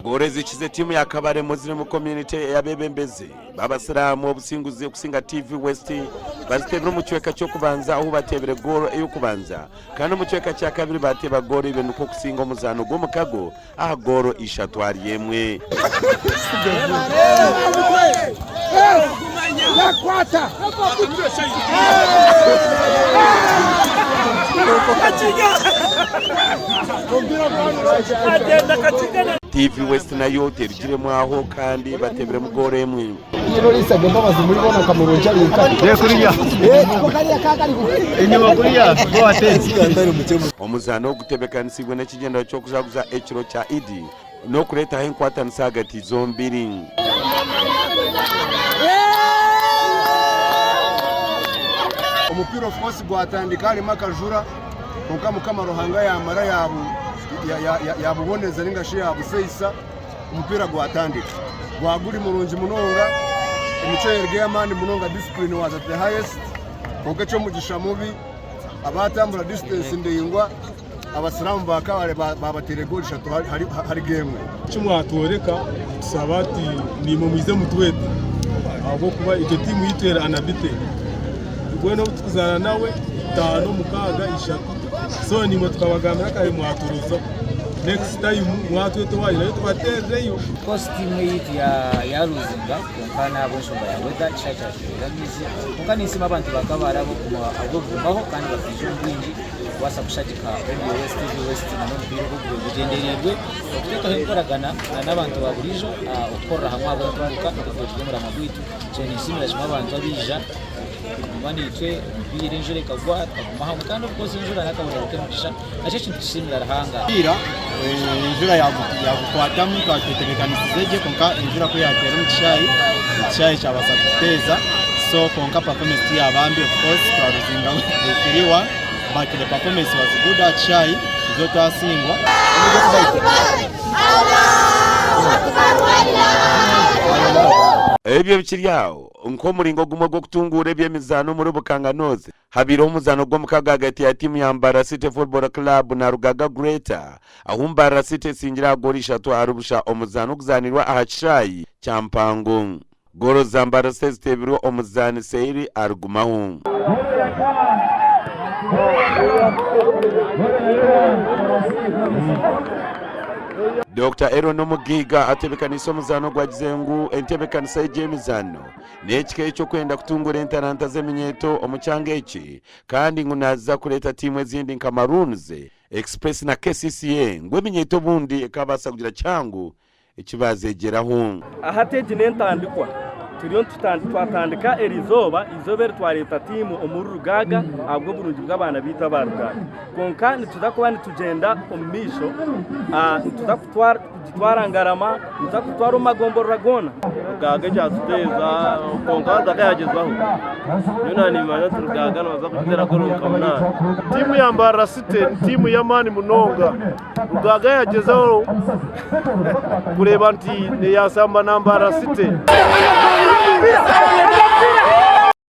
Gore zikize timu ya Kabare Muslim community ya Bebembezi babasiramu obusinguzi okusinga TV West bazitebera mu kiweka cyo kubanza aho batebere goro eyo kubanza kandi mu kiweka cya kabiri bateba goro ibintu ko kusinga omuzano gwo mukago aha goro ishatwari yemwe TV West nayo terugiremo aho kandi batebere mu goro yemwe Ino lisa gomba bazimuri bona kamuronja yika kuriya kokariya kakari inyuma kuriya go atenzi omuzano ogutebekanisibwe n'ekigendo cyo kujaguza ekiro kya Idi no kuleta henkwatanisa hagati zombiri omupira of course gwatandika harimo akajura konka mukamaruhanga yamara yabuboneza n'ingashi yabuseisa umupira gwatandika gwaguri murungi munonga imico yergeyamani munonga discipline was at the highest konka cyo mugisha mubi abatambura distance ndeyingwa abasiramu bakabare babatere goal shatu hari game cyumwatoreka sabati ni mu mize mutwete abo kuba icyo timu yitera anabite ubwo no tukuzana nawe 5 mukaga 3 so ni mutwabagamira kare mwaturuza next time mwatwete wayi nayo tubatereyo cost team yiti ya ruzinga konkana abo shomba ya weda chacha shiramizi konkani sima abantu bakabara abo agovumaho kandi bafije ubwinji wasa kushakika West na mpiro bwo bugendererwe twito henkoragana n'abantu baburijo ukora hamwe abo twaruka tukagumura amagwitu cyane simira shima abantu abija mani twe birenjere kagwa kumaha kandi ukoze injura nakabona kemugisha aje kintu simira rahanga injura yagukwatamu twatetebekanisizeje konka injura ko yatera mu cyayi cyabasa guteza so konka performance y'abambi of course twaruzinga referiwa but the performance was good at Chai zoto asingwa ebyo bikiryawo nko muringo gumo gwo kutungura ebyemizano muri Bukanganoze habiro umuzano gwo mukaga hagati ya timu ya Mbara City Football Club na Rugaga Greater aho Mbara City singira goli 3 arubusha omuzano kuzanirwa aha Chai cyampango goro za Mbara City tebiro omuzani Seiri argumaho Dr. Aaron Omugiga atebekanisa omuzano gwagizengu entebekanisa y'emizano n'ekike cyo kwenda kutungura entaranta z'eminyeto omucyanga eki kandi ngunaza kuleta timu ezindi nka Maroons Express na KCCA ngwe eminyeto bundi ekabasa kugira cyangu ekibazegeraho ahateje n'entandikwa turiyo twatandika erizoba izobere twareta timu omuri Rugaga abwo burungi bw'abana bita ba Rugaga konka nitudakuba nitugenda omumisho nitudakutwarangarama nitudakutwara omagombo ragona Rugaga cyatuteza konka zakayagezwaho nina nimanya Rugaga naza kutera ko rukamuna timu ya Mbara City timu ya mani munonga Rugaga yagezeho kureba nti yasamba na Mbara City